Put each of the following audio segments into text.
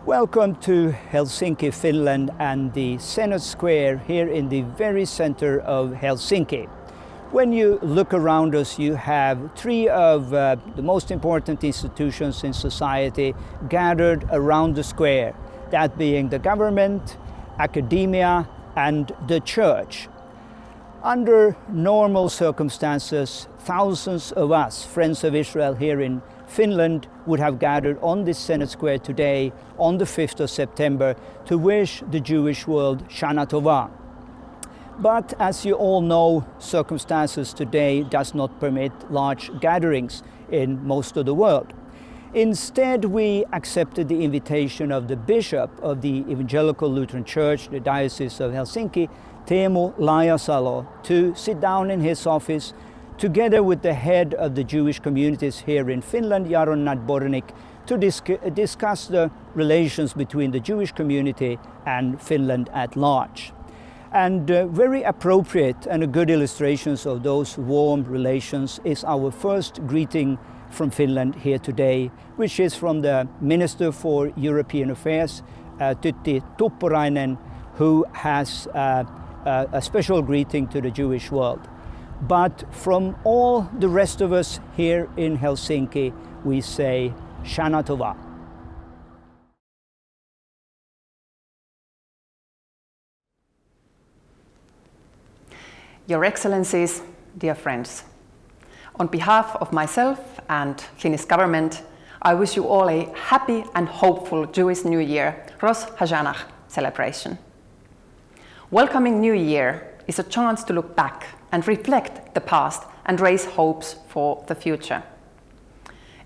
Welcome to Helsinki, Finland, and the Senate Square here in the very center of Helsinki. When you look around us, you have three of the most important institutions in society gathered around the square, that being the government, academia, and the church. Under normal circumstances, thousands of us, Friends of Israel here in Finland, would have gathered on this Senate Square today, on the 5th of September, to wish the Jewish world Shana tova. But as you all know, circumstances today does not permit large gatherings in most of the world. Instead, we accepted the invitation of the Bishop of the Evangelical Lutheran Church, the Diocese of Helsinki, Teemu Laajasalo, to sit down in his office together with the head of the Jewish communities here in Finland, Jaron Nadbornik, to discuss the relations between the Jewish community and Finland at large. And very appropriate and a good illustrations of those warm relations is our first greeting from Finland here today, which is from the Minister for European Affairs, Tytti Tuppurainen, who has a special greeting to the Jewish world. But from all the rest of us here in Helsinki, we say Shana tova. Your Excellencies, dear friends, on behalf of myself and Finnish government, I wish you all a happy and hopeful Jewish New Year, Rosh Hashanah celebration. Welcoming New Year is a chance to look back and reflect the past and raise hopes for the future.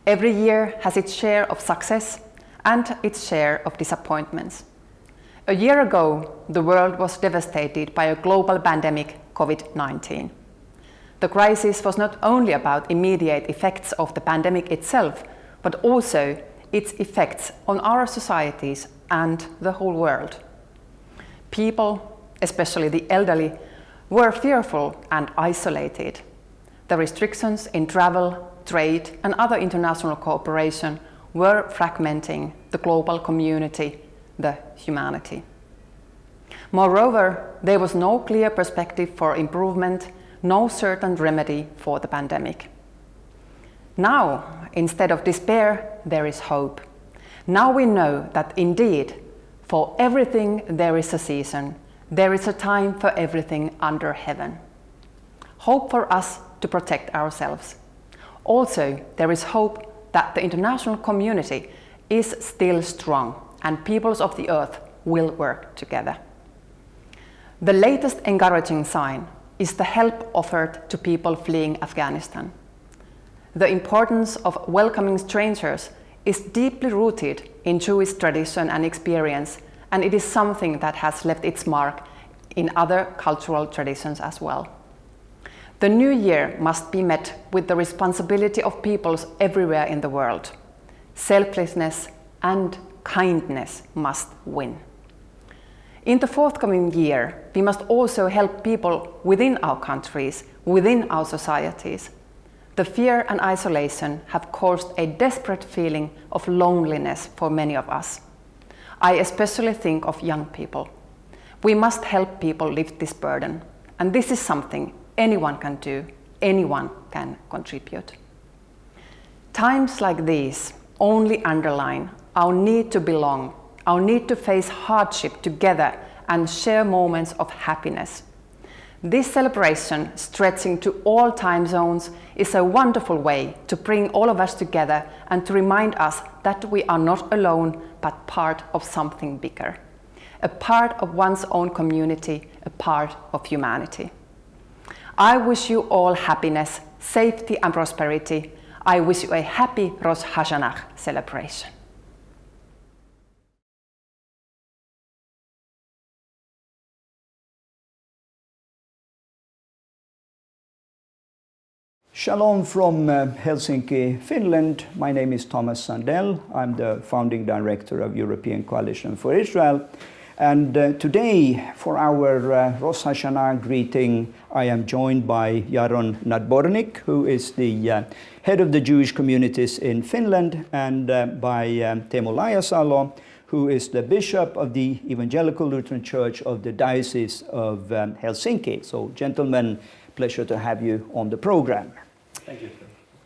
Every year has its share of success and its share of disappointments. A year ago, the world was devastated by a global pandemic, COVID-19. The crisis was not only about immediate effects of the pandemic itself, but also its effects on our societies and the whole world. People, especially the elderly, were fearful and isolated. The restrictions in travel, trade, and other international cooperation were fragmenting the global community, the humanity. Moreover, there was no clear perspective for improvement, no certain remedy for the pandemic. Now, instead of despair, there is hope. Now we know that indeed, for everything there is a season. There is a time for everything under heaven. Hope for us to protect ourselves. Also, there is hope that the international community is still strong and peoples of the earth will work together. The latest encouraging sign is the help offered to people fleeing Afghanistan. The importance of welcoming strangers is deeply rooted in Jewish tradition and experience, and it is something that has left its mark in other cultural traditions as well. The new year must be met with the responsibility of peoples everywhere in the world. Selflessness and kindness must win. In the forthcoming year, we must also help people within our countries, within our societies. The fear and isolation have caused a desperate feeling of loneliness for many of us. I especially think of young people. We must help people lift this burden, and this is something anyone can do, anyone can contribute. Times like these only underline our need to belong, our need to face hardship together and share moments of happiness. This celebration, stretching to all time zones, is a wonderful way to bring all of us together and to remind us that we are not alone, but part of something bigger. A part of one's own community, a part of humanity. I wish you all happiness, safety and prosperity. I wish you a happy Rosh Hashanah celebration. Shalom from Helsinki, Finland. My name is Thomas Sandell. I'm the founding director of European Coalition for Israel. And today, for our Rosh Hashanah greeting, I am joined by Jaron Nadbornik, who is the head of the Jewish communities in Finland, and by Teemu Laajasalo, who is the bishop of the Evangelical Lutheran Church of the Diocese of Helsinki. So, gentlemen, pleasure to have you on the program. Thank you.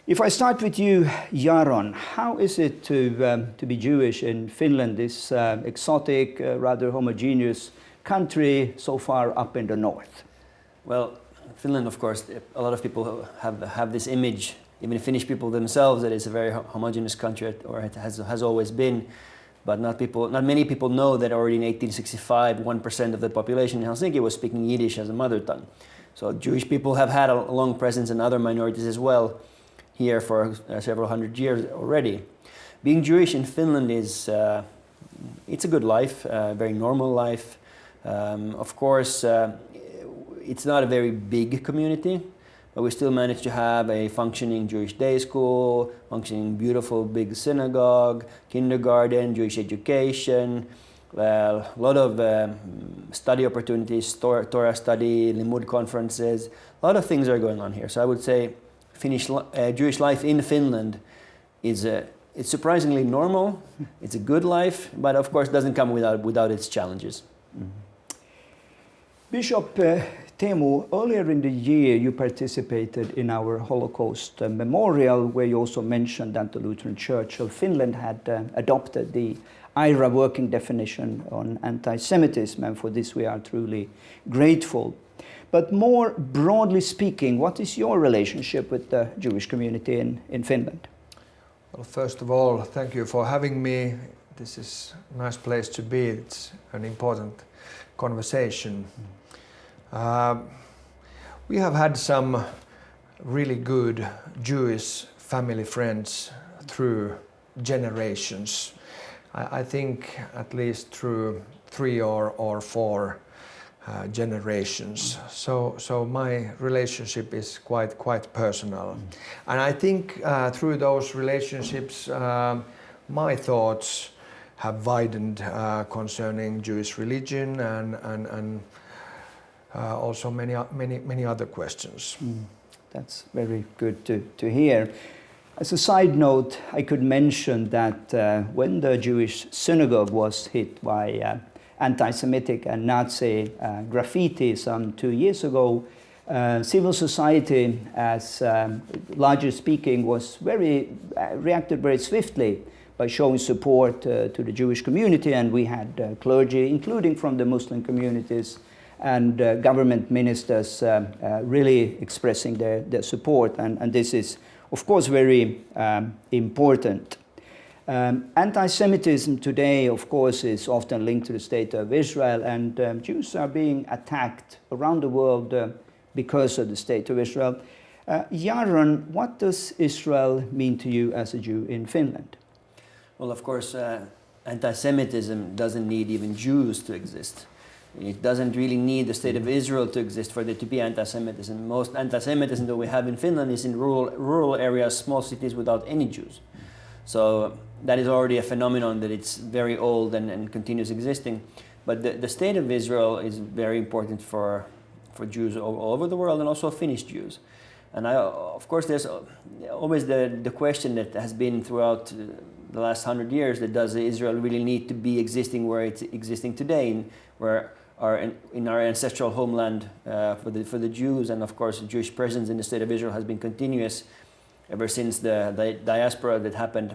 If I start with you, Jaron, how is it to be Jewish in Finland, this exotic, rather homogeneous country so far up in the north? Well, Finland, of course, a lot of people have this image, even Finnish people themselves, that it's a very homogeneous country, or it has always been. But not many people know that already in 1865, 1% of the population in Helsinki was speaking Yiddish as a mother tongue. So Jewish people have had a long presence, and other minorities as well, here for several hundred years already. Being Jewish in Finland it's a good life, a very normal life. Of course, it's not a very big community, but we still manage to have a functioning Jewish day school, functioning beautiful big synagogue, kindergarten, Jewish education, a lot of study opportunities, Torah study, Limud conferences, a lot of things are going on here. So I would say Jewish life in Finland it's surprisingly normal, it's a good life, but of course doesn't come without its challenges. Mm-hmm. Bishop Teemu, earlier in the year you participated in our Holocaust memorial, where you also mentioned that the Lutheran Church of Finland had adopted the IRA working definition on anti-Semitism, and for this we are truly grateful. But more broadly speaking, what is your relationship with the Jewish community in Finland? Well, first of all, thank you for having me. This is a nice place to be. It's an important conversation. We have had some really good Jewish family friends through generations. I think at least through 3 or 4 generations. So my relationship is quite personal. And I think through those relationships, my thoughts have widened concerning Jewish religion and also many other questions. That's very good to hear. As a side note, I could mention that when the Jewish synagogue was hit by anti-Semitic and Nazi graffiti some 2 years ago, civil society, as largely speaking, reacted very swiftly by showing support to the Jewish community, and we had clergy, including from the Muslim communities, and government ministers really expressing their support, and this is, of course, very important. Anti-Semitism today, of course, is often linked to the state of Israel, and Jews are being attacked around the world because of the state of Israel. Jaron, what does Israel mean to you as a Jew in Finland? Well, of course, anti-Semitism doesn't need even Jews to exist. It doesn't really need the state of Israel to exist for there to be anti-Semitism. Most anti-Semitism that we have in Finland is in rural areas, small cities without any Jews. So that is already a phenomenon that it's very old and continues existing. But the state of Israel is very important for Jews all over the world, and also Finnish Jews. And of course, there's always the question that has been throughout the last 100 years, that does Israel really need to be existing where it's existing today, in our ancestral homeland for the Jews. And of course, Jewish presence in the state of Israel has been continuous ever since the diaspora that happened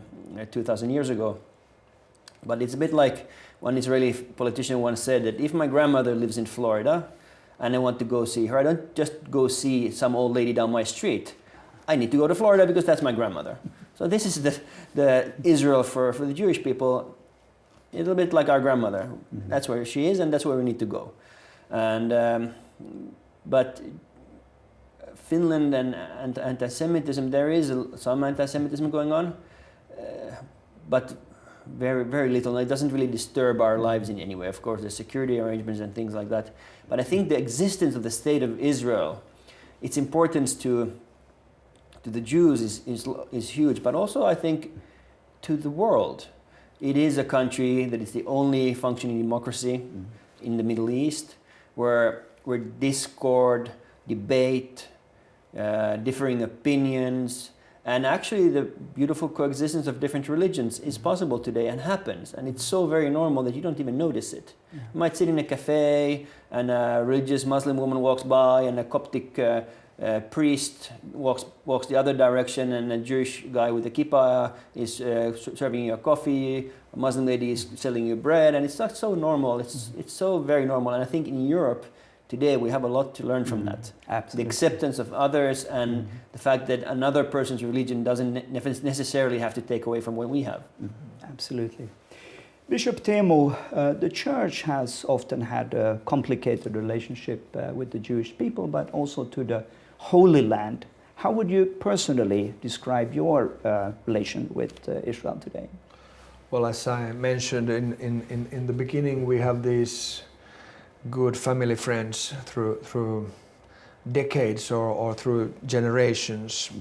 2,000 years ago. But it's a bit like one Israeli politician once said that if my grandmother lives in Florida and I want to go see her, I don't just go see some old lady down my street. I need to go to Florida because that's my grandmother. So this is the Israel for the Jewish people, a little bit like our grandmother. Mm-hmm. That's where she is, and that's where we need to go. And but Finland and anti-Semitism, there is some anti-Semitism going on, but very, very little. It doesn't really disturb our lives in any way. Of course, there's security arrangements and things like that. But I think the existence of the state of Israel, its importance to the Jews is huge, but also I think to the world. It is a country that is the only functioning democracy in the Middle East, where discord, debate, differing opinions, And actually the beautiful coexistence of different religions is possible today and happens. And it's so very normal that you don't even notice it. Yeah. You might sit in a cafe and a religious Muslim woman walks by and a Coptic priest walks the other direction, and a Jewish guy with a kippah is serving you a coffee, a Muslim lady is selling you bread, and it's not so normal. It's so very normal. And I think in Europe today we have a lot to learn from that. Absolutely. The acceptance of others and the fact that another person's religion doesn't necessarily have to take away from what we have. Absolutely. Bishop Teemu, the church has often had a complicated relationship with the Jewish people, but also to the Holy Land. How would you personally describe your relation with Israel today? Well, as I mentioned in the beginning, we have these good family friends through decades or through generations.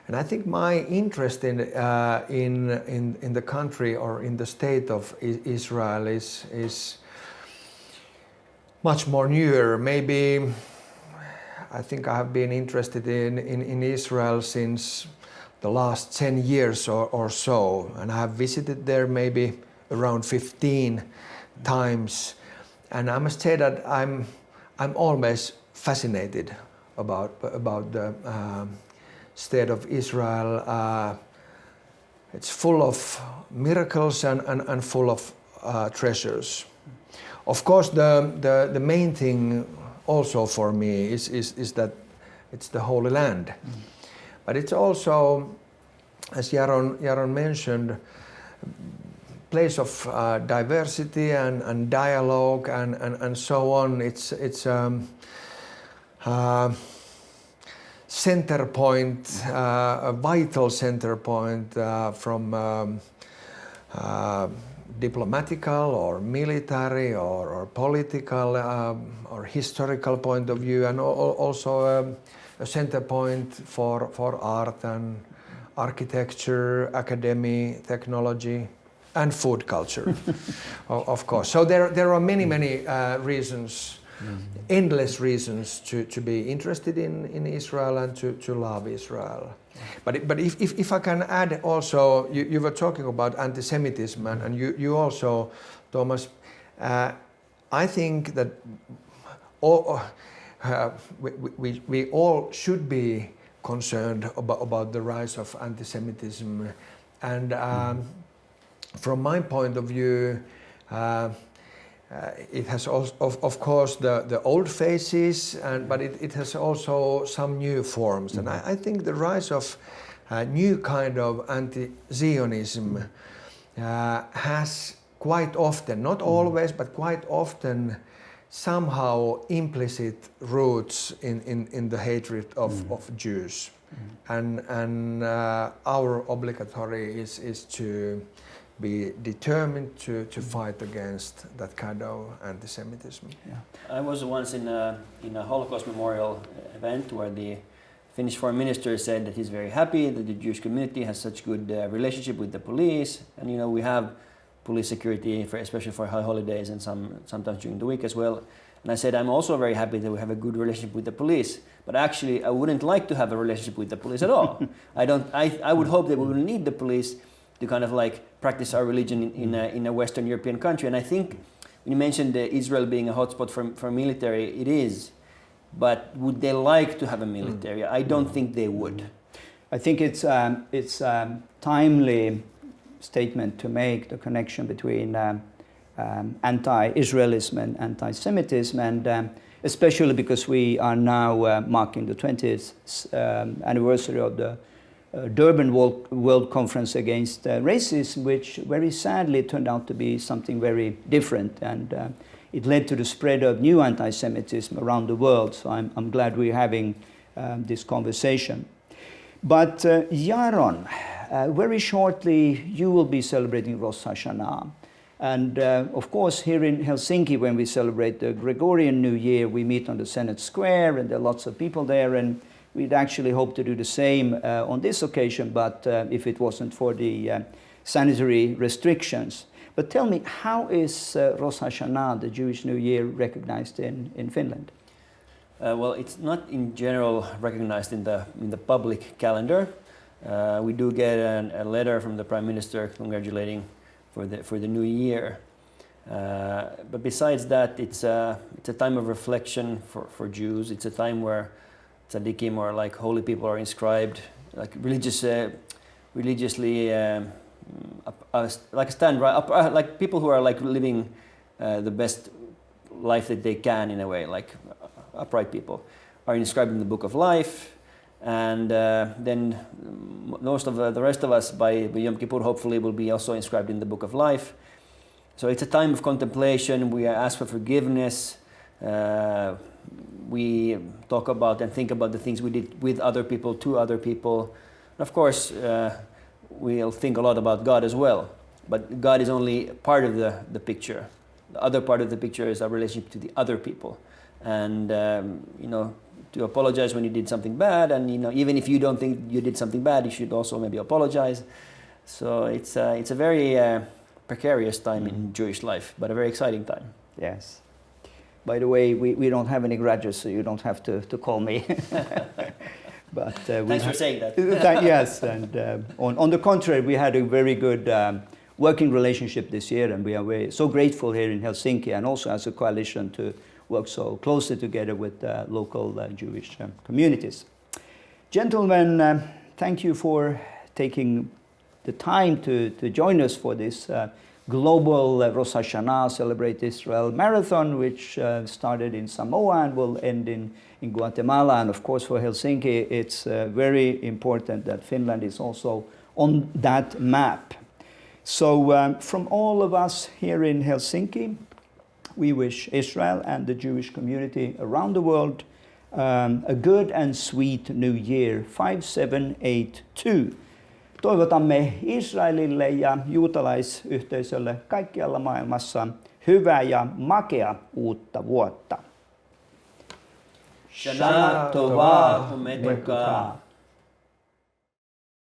And I think my interest in the country or in the state of Israel is much more newer. Maybe I think I have been interested in Israel since the last 10 years or so, and I have visited there maybe around 15 times. And I must say that I'm always fascinated about the state of Israel. It's full of miracles and full of treasures. Of course, the main thing also for me is that it's the Holy Land. But it's also, as Jaron mentioned, place of diversity and dialogue and so on. It's center point, a vital center point from diplomatical or military or political or historical point of view, and also a center point for art and architecture, academy, technology, and food culture, of course. So there are many reasons, endless reasons to be interested in Israel and to love Israel. But if I can add also, you were talking about anti-Semitism, and you also, Thomas, I think that we all should be concerned about the rise of anti-Semitism, and from my point of view, it has also, of course, the old faces, but it has also some new forms. And I think the rise of a new kind of anti-Zionism has quite often, not always, but quite often, somehow implicit roots in the hatred of Jews. And our obligatory is to be determined to fight against that kind of anti-Semitism. Yeah. I was once in a Holocaust memorial event where the Finnish foreign minister said that he's very happy that the Jewish community has such good relationship with the police, and we have police security especially for high holidays and sometimes during the week as well. And I said I'm also very happy that we have a good relationship with the police, but actually I wouldn't like to have a relationship with the police at all. I would hope that we will need the police to kind of like practice our religion in a Western European country. And I think when you mentioned Israel being a hotspot for military, it is. But would they like to have a military? I don't think they would. I think it's a timely statement to make, the connection between anti-Israelism and anti-Semitism, and especially because we are now marking the 20th anniversary of the Durban World Conference Against Racism, which very sadly turned out to be something very different, and it led to the spread of new anti-Semitism around the world. So I'm glad we're having this conversation. But Jaron, very shortly you will be celebrating Rosh Hashanah. And of course here in Helsinki, when we celebrate the Gregorian New Year, we meet on the Senate Square, and there are lots of people there, and we'd actually hope to do the same on this occasion, but if it wasn't for the sanitary restrictions. But tell me, how is Rosh Hashanah, the Jewish New Year, recognized in Finland? Well, it's not in general recognized in the public calendar. We do get a letter from the Prime Minister congratulating for the new year. But besides that, it's a time of reflection for Jews. It's a time where tzaddikim, or like holy people, are inscribed, like religiously, like stand right up, like people who are like living the best life that they can, in a way, like upright people, are inscribed in the Book of Life. And then most of the rest of us by Yom Kippur hopefully will be also inscribed in the Book of Life. So it's a time of contemplation. We ask for forgiveness. We talk about and think about the things we did with other people, to other people. And of course, we'll think a lot about God as well. But God is only part of the picture. The other part of the picture is our relationship to the other people. And, to apologize when you did something bad. And, even if you don't think you did something bad, you should also maybe apologize. So it's a very precarious time in Jewish life, but a very exciting time. Yes. By the way, we don't have any grudges, so you don't have to call me. But thanks for saying that. Yes, and on the contrary, we had a very good working relationship this year, and we are so grateful here in Helsinki, and also as a coalition, to work so closely together with local Jewish communities. Gentlemen, thank you for taking the time to join us for this global Rosh Hashanah Celebrate Israel Marathon, which started in Samoa and will end in Guatemala. And of course, for Helsinki, it's very important that Finland is also on that map. So from all of us here in Helsinki, we wish Israel and the Jewish community around the world a good and sweet New Year 5782. Toivotamme Israelille ja juutalaisyhteisölle kaikkialla maailmassa hyvää ja makea uutta vuotta. Shana tova umetuka.